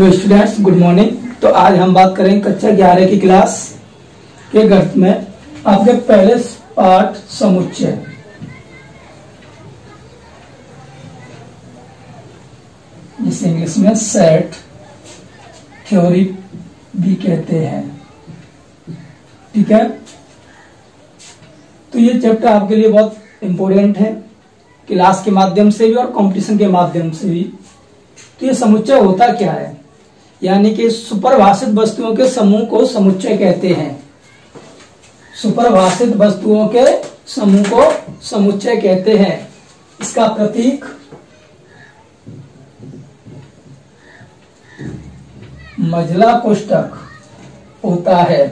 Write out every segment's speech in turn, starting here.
Hello students, good morning. तो आज हम बात करेंगे कक्षा 11 की क्लास के गणित में आपके पहले पाठ समुच्चय, जिसे इंग्लिश में सेट थ्योरी भी कहते हैं। ठीक है, तो ये चैप्टर आपके लिए बहुत इंपॉर्टेंट है, क्लास के माध्यम से भी और कंपटीशन के माध्यम से भी। तो ये समुच्चय होता क्या है, यानी कि सुपरिभाषित वस्तुओं के समूह को समुच्चय कहते हैं। सुपरिभाषित वस्तुओं के समूह को समुच्चय कहते हैं। इसका प्रतीक मझला कोष्ठक होता है।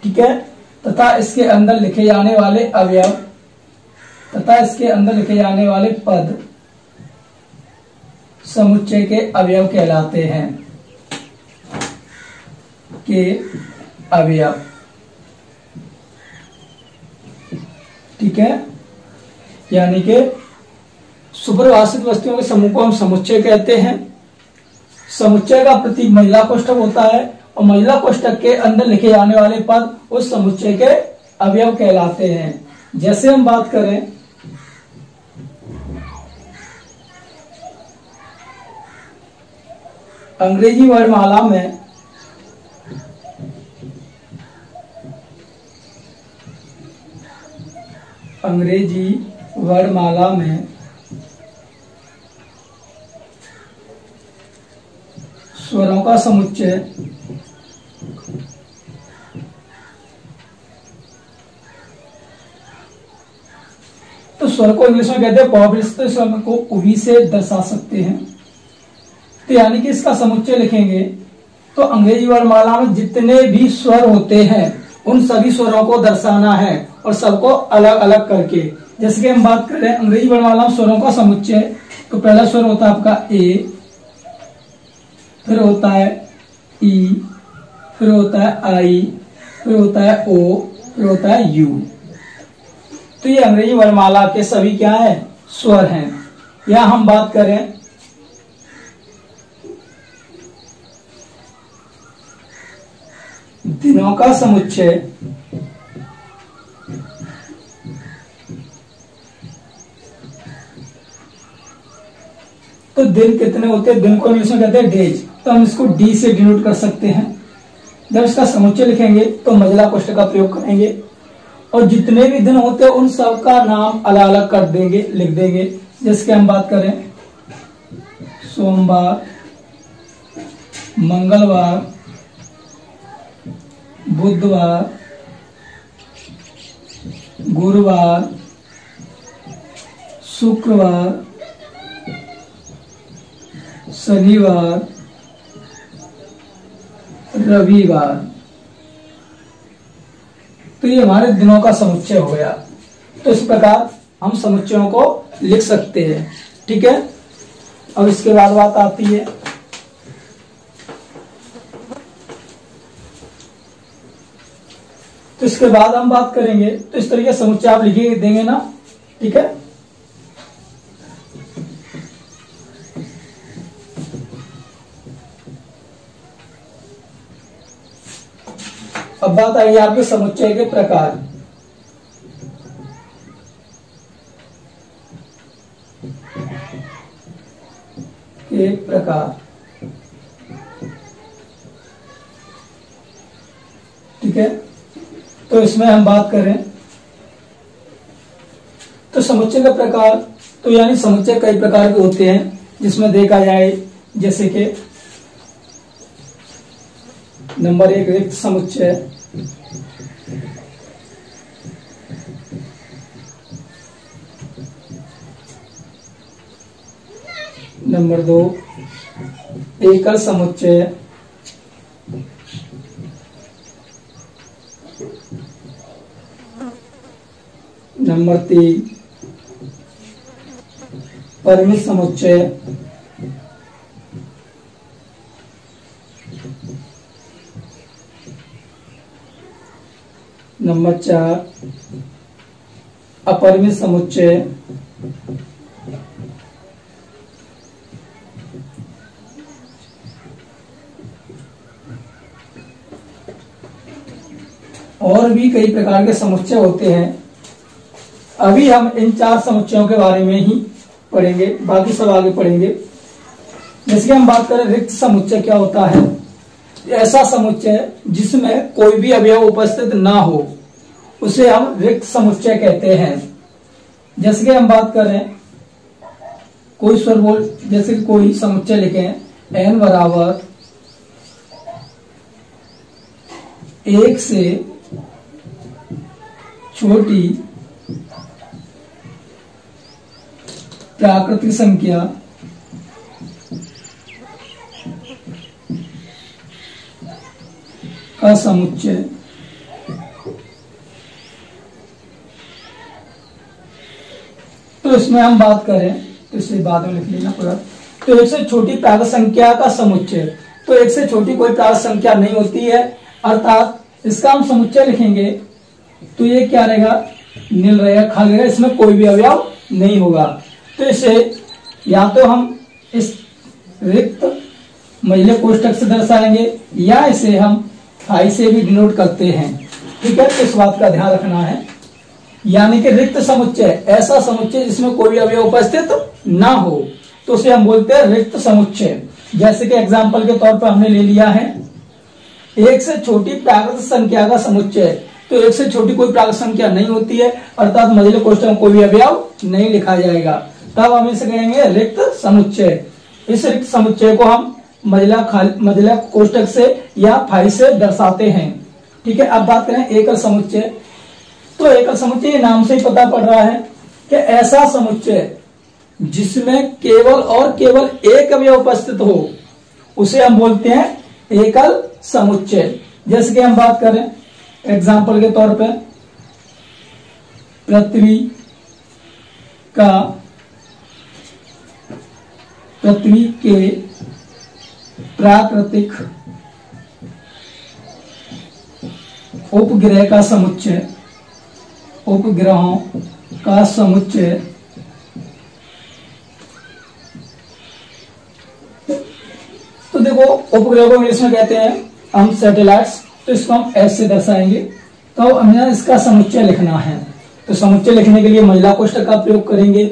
ठीक है, तथा इसके अंदर लिखे जाने वाले अवयव तथा इसके अंदर लिखे जाने वाले पद समुच्चय के अवयव कहलाते हैं। के अवयव, ठीक है, यानी कि सुपरिभाषित वस्तुओं के समूह को हम समुच्चय कहते हैं। समुच्चय का प्रतीक महिला कोष्ठक होता है और महिला कोष्ठक के अंदर लिखे जाने वाले पद उस समुच्चय के अवयव कहलाते हैं। जैसे हम बात करें अंग्रेजी वर्णमाला में स्वरों का समुच्चय तो स्वर को इंग्लिश में कहते हैं वॉवल्स, तो स्वर को उभी से दर्शा सकते हैं। तो यानी कि इसका समुच्चय लिखेंगे तो अंग्रेजी वर्णमाला में जितने भी स्वर होते हैं उन सभी स्वरों को दर्शाना है और सबको अलग अलग करके। जैसे कि हम बात करें अंग्रेजी वर्णमाला में स्वरों का समुच्चय, तो पहला स्वर होता है आपका ए, फिर होता है ई, फिर होता है आई, फिर होता है ओ, फिर होता है यू। तो ये अंग्रेजी वर्णमाला के सभी क्या है, स्वर हैं। या हम बात करें दिनों का समुच्चय, तो दिन कितने होते हैं, दिन को इंग्लिश में कहते हैं डेज, तो हम इसको डी से डिनोट कर सकते हैं। जब इसका समुच्चय लिखेंगे तो मझला कोष्ठक का प्रयोग करेंगे और जितने भी दिन होते हैं उन सब का नाम अलग अलग कर देंगे, लिख देंगे। जैसे हम बात करें सोमवार, मंगलवार, बुधवार, गुरुवार, शुक्रवार, शनिवार, रविवार। तो ये हमारे दिनों का समुच्चय हो गया। तो इस प्रकार हम समुच्चयों को लिख सकते हैं। ठीक है, अब इसके बाद बात आती है तो इसके बाद हम बात करेंगे तो इस तरीके समुच्चय आप लिखे देंगे ना। ठीक है, अब बात आई आपके समुच्चय के प्रकार। ठीक है, तो इसमें हम बात करें तो समुच्चय का प्रकार, तो यानी समुच्चय कई प्रकार के होते हैं जिसमें देखा जाए, जैसे कि नंबर 1 रिक्त समुच्चय, नंबर 2 एकल समुच्चय, नंबर 3 परिमित समुच्चय, नंबर 4 अपरिमित समुच्चय, और भी कई प्रकार के समुच्चय होते हैं। अभी हम इन 4 समुच्चयों के बारे में ही पढ़ेंगे, बाकी सब आगे पढ़ेंगे। जैसे कि हम बात करें रिक्त समुच्चय क्या होता है। ऐसा समुच्चय जिसमें कोई भी अवयव उपस्थित ना हो उसे हम रिक्त समुच्चय कहते हैं। जैसे कि हम बात करें कोई स्वर बोल, जैसे कि कोई समुच्चय लिखे n बराबर 1 से छोटी प्राकृतिक संख्या का समुच्चय। तो इसमें हम बात करें तो इसे बाद में लिख लेना पूरा। तो 1 से छोटी प्राकृत संख्या का समुच्चय, तो 1 से छोटी कोई प्राकृत संख्या नहीं होती है, अर्थात इसका हम समुच्चय लिखेंगे तो ये क्या रहेगा, नील रहेगा, खाली रहेगा, इसमें कोई भी अवयव नहीं होगा। तो इसे या तो हम इस रिक्त महिला कोष्ठक से दर्शाएंगे या इसे हम फाई से भी डिनोट करते हैं। ठीक है, तो इस बात का ध्यान रखना है। यानी कि रिक्त समुच्चय ऐसा समुच्चय जिसमें कोई भी अवयव उपस्थित ना हो तो उसे हम बोलते हैं रिक्त समुच्चय। जैसे कि एग्जाम्पल के तौर पर हमने ले लिया है 1 से छोटी प्राकृत संख्या का समुच्चय। तो 1 से छोटी कोई प्राकृत संख्या नहीं होती है, अर्थात मझले कोष्ठक में कोई भी अवयव नहीं लिखा जाएगा, तब हम इसे कहेंगे रिक्त समुच्चय। इस रिक्त समुच्चय को हम मझला कोष्ठक से या फाई से दर्शाते हैं। ठीक है, अब बात करें एकल समुच्चय। तो एकल समुच्चय नाम से ही पता पड़ रहा है कि ऐसा समुच्चय जिसमें केवल और केवल एक अवयव उपस्थित हो उसे हम बोलते हैं एकल समुच्चय। जैसे कि हम बात करें एग्जाम्पल के तौर पर पृथ्वी के प्राकृतिक उपग्रह का समुच्चय, उपग्रहों का समुच्चय तो देखो उपग्रह को इंग्लिश में कहते हैं हम सैटेलाइट्स, तो इसको हम एस से दर्शाएंगे। तो हमें इसका समुच्चय लिखना है, तो समुच्चय लिखने के लिए महिला कोष्ठक का प्रयोग करेंगे।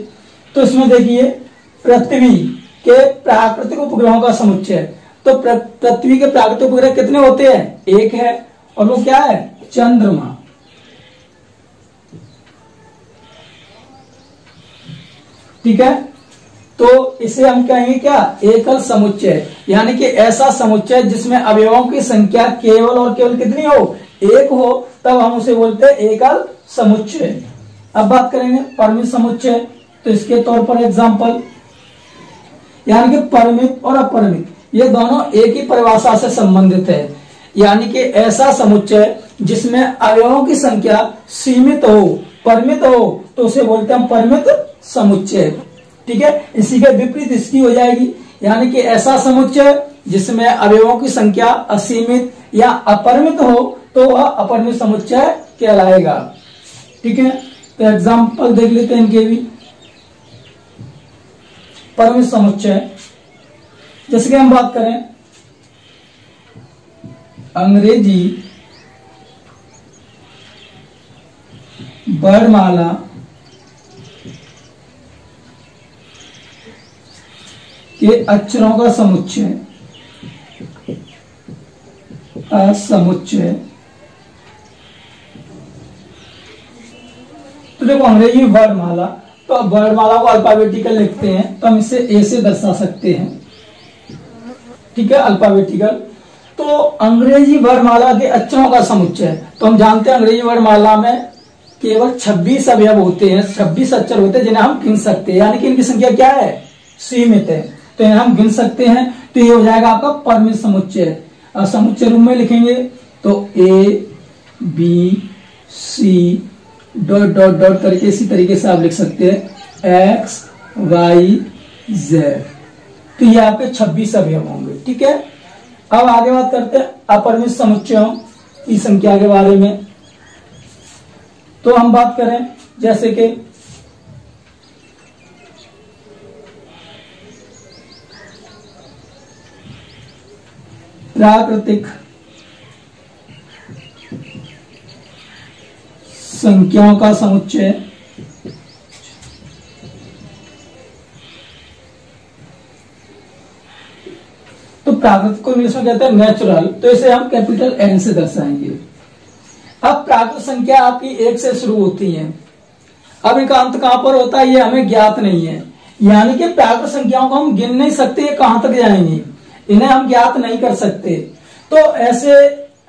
तो इसमें देखिए पृथ्वी के प्राकृतिक उपग्रहों का समुच्चय, तो पृथ्वी के प्राकृतिक उपग्रह कितने होते हैं, एक है, और वो क्या है, चंद्रमा। ठीक है, तो इसे हम कहेंगे क्या, एकल समुच्चय। यानी कि ऐसा समुच्चय जिसमें अवयवों की संख्या केवल और केवल कितनी हो, एक हो, तब हम उसे बोलते हैं एकल समुच्चय। अब बात करेंगे परिमित समुच्चय। तो इसके तौर पर एग्जांपल, यानी कि परिमित और अपरिमित ये दोनों एक ही परिभाषा से संबंधित है। यानी कि ऐसा समुच्चय जिसमें अवयवों की संख्या सीमित हो, परिमित हो, तो उसे बोलते हैं परिमित समुच्चय। ठीक है, इसी के विपरीत इसकी हो जाएगी, यानी कि ऐसा समुच्चय जिसमें अवयवों की संख्या असीमित या अपरिमित हो तो वह अपरिमित समुच्चय कहलाएगा। ठीक है, तो एग्जांपल देख लेते हैं इनके भी। परिमित समुच्चय जैसे कि हम बात करें अंग्रेजी वर्णमाला के अक्षरों का समुच्चय, तो देखो अंग्रेजी वर्णमाला, तो अब वर्णमाला को अल्फाबेटिकल लिखते हैं तो हम इसे ए से दर्शा सकते हैं। ठीक है, अल्फाबेटिकल। तो अंग्रेजी वर्णमाला के अक्षरों का समुच्चय, तो हम जानते हैं अंग्रेजी वर्णमाला में केवल 26 अवयव होते हैं, 26 अक्षर होते हैं जिन्हें हम गिन सकते हैं, यानी कि इनकी संख्या क्या है, सीमित है, तो इन्हें हम गिन सकते हैं। तो ये हो जाएगा आपका परिमित समुच्चय। और समुच्चय रूप में लिखेंगे तो A B C dot dot dot करके इसी तरीके से आप लिख सकते हैं एक्स वाई जेड, तो ये आपके 26 अवयव होंगे। ठीक है, अब आगे बात करते हैं अपरिमित समुच्चयों की संख्या के बारे में। तो हम बात करें जैसे कि प्राकृतिक संख्याओं का समुच्चय तो प्राकृतिक को इंग्लिश में कहते हैं नेचुरल, तो इसे हम कैपिटल N से दर्शाएंगे। अब प्राकृतिक संख्या आपकी 1 से शुरू होती है, अब इनका अंत कहां पर होता है ये हमें ज्ञात नहीं है, यानी कि प्राकृतिक संख्याओं को हम गिन नहीं सकते ये कहां तक जाएंगी, इन्हें हम ज्ञात नहीं कर सकते। तो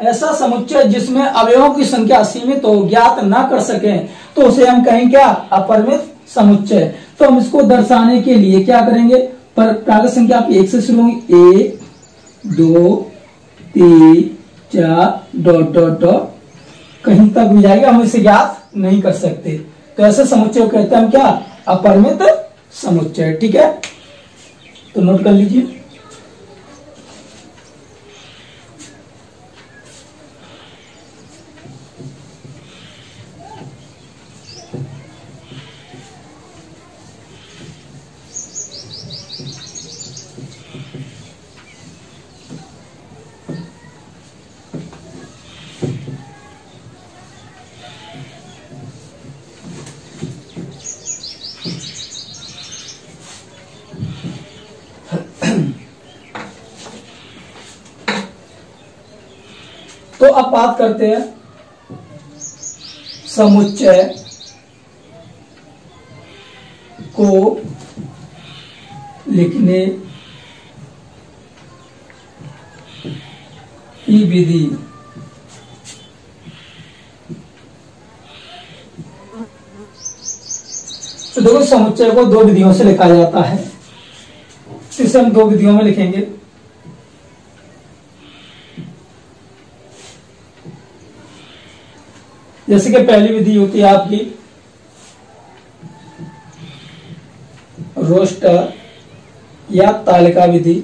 ऐसा समुच्चय जिसमें अवयवों की संख्या असीमित हो, ज्ञात ना कर सके, तो उसे हम कहें क्या, अपरिमित समुच्चय। तो हम इसको दर्शाने के लिए क्या करेंगे, प्राकृतिक संख्या आपकी 1 से शुरू होगी, 1 2 3 4 डॉट डॉट डॉट कहीं तक भी जाएगा, हम इसे ज्ञात नहीं कर सकते। तो ऐसे समुच्चय को कहते हैं हम क्या, अपरिमित समुच्चय। ठीक है, तो नोट कर लीजिए। तो अब बात करते हैं समुच्चय को लिखने की विधि। तो देखो समुच्चय को 2 विधियों से लिखा जाता है, इसे हम 2 विधियों में लिखेंगे। जैसे कि पहली विधि होती है आपकी रोस्टर या तालिका विधि,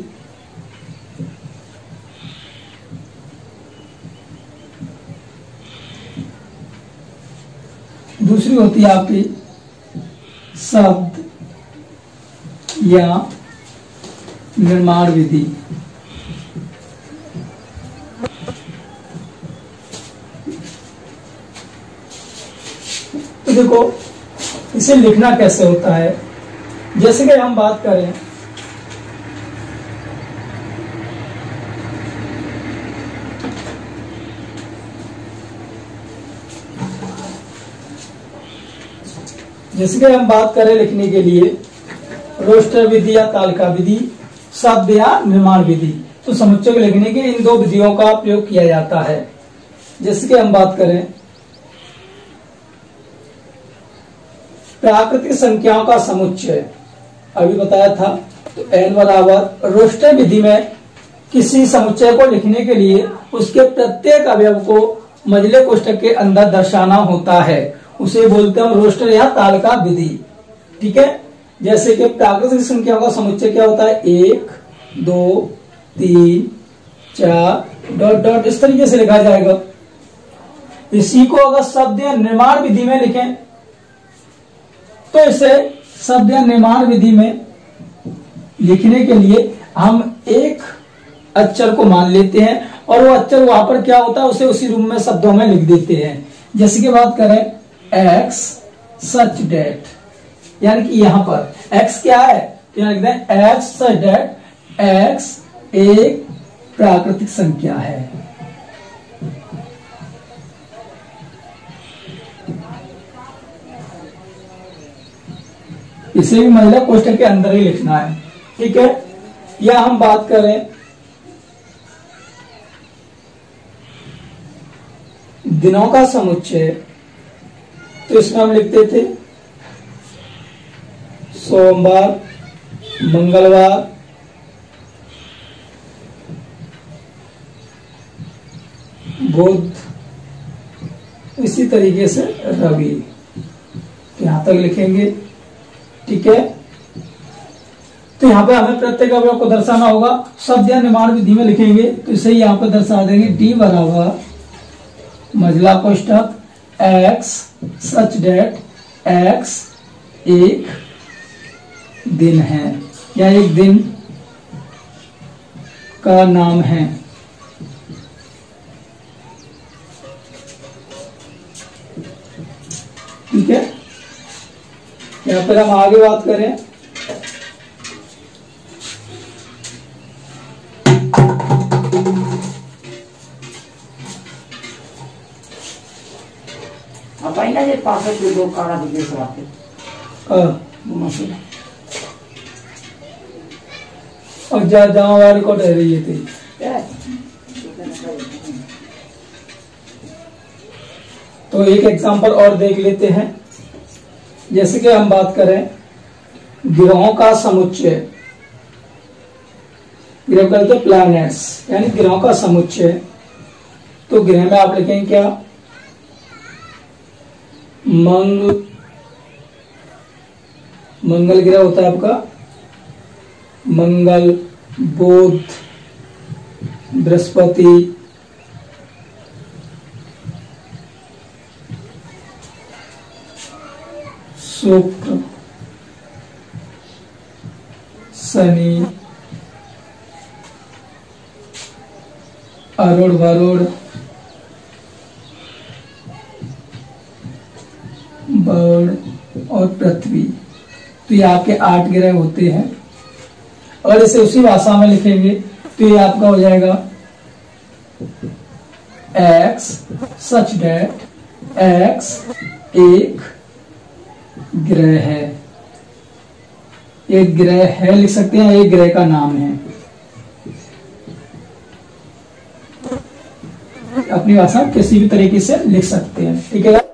दूसरी होती है आपकी शब्द या निर्माण विधि। तो देखो इसे लिखना कैसे होता है, जैसे कि हम बात करें लिखने के लिए रोस्टर विधि या तालिका विधि, शब्द या निर्माण विधि, तो समुच्चय को लिखने के इन 2 विधियों का प्रयोग किया जाता है। जैसे कि हम बात करें प्राकृतिक संख्याओं का समुच्चय, अभी बताया था, तो n बराबर रोस्टर विधि में किसी समुच्चय को लिखने के लिए उसके प्रत्येक अवयव को मझले कोष्ठक के अंदर दर्शाना होता है, उसे बोलते हैं रोस्टर या तालिका विधि। ठीक है, जैसे कि प्राकृतिक संख्याओं का समुच्चय क्या होता है, 1 2 3 4 डॉट डॉट इस तरीके से लिखा जाएगा। इसी को अगर शब्द या निर्माण विधि में लिखें तो इसे शब्द या निर्माण विधि में लिखने के लिए हम एक अक्षर को मान लेते हैं और वो अक्षर वहां पर क्या होता है उसे उसी रूप में शब्दों में लिख देते हैं। जैसे कि बात करें x सच डेट, यानी कि यहां पर x क्या है, तो यहां लिखते हैं x सच डेट, x एक प्राकृतिक संख्या है। इसे भी महिला कोष्ठक के अंदर ही लिखना है। ठीक है, या हम बात करें दिनों का समुच्चय, तो इसमें हम लिखते थे सोमवार, मंगलवार, बुध, इसी तरीके से रवि, यहां तक लिखेंगे। ठीक है, तो यहाँ पे हमें प्रत्येक अवयव को दर्शाना होगा, शब्द या निर्माण विधि में लिखेंगे तो इसे यहाँ पे दर्शा देंगे डी बराबर मझला कोष्ठक x सच डेट x एक दिन है या एक दिन का नाम है। ठीक है, यहाँ पर हम आगे बात करें ये पास दो कारा दिखे सवाते मशीन और जहाँ वाले को ठहर रही थी। तो एक एग्जांपल और देख लेते हैं। जैसे कि हम बात करें ग्रहों का समुच्चय, ग्रह कहते हैं प्लैनेट्स, यानी ग्रहों का समुच्चय। तो ग्रह में आप लिखेंगे क्या? मंगल ग्रह होता है आपका, मंगल, बुध, बृहस्पति, शुक्र, शनि, अरुण वरुण, वरुण और पृथ्वी। तो ये आपके 8 ग्रह होते हैं। और इसे उसी भाषा में लिखेंगे तो ये आपका हो जाएगा x सच डेट x एक ग्रह है, एक ग्रह है लिख सकते हैं, एक ग्रह का नाम है। अपनी भाषा किसी भी तरीके से लिख सकते हैं। ठीक है।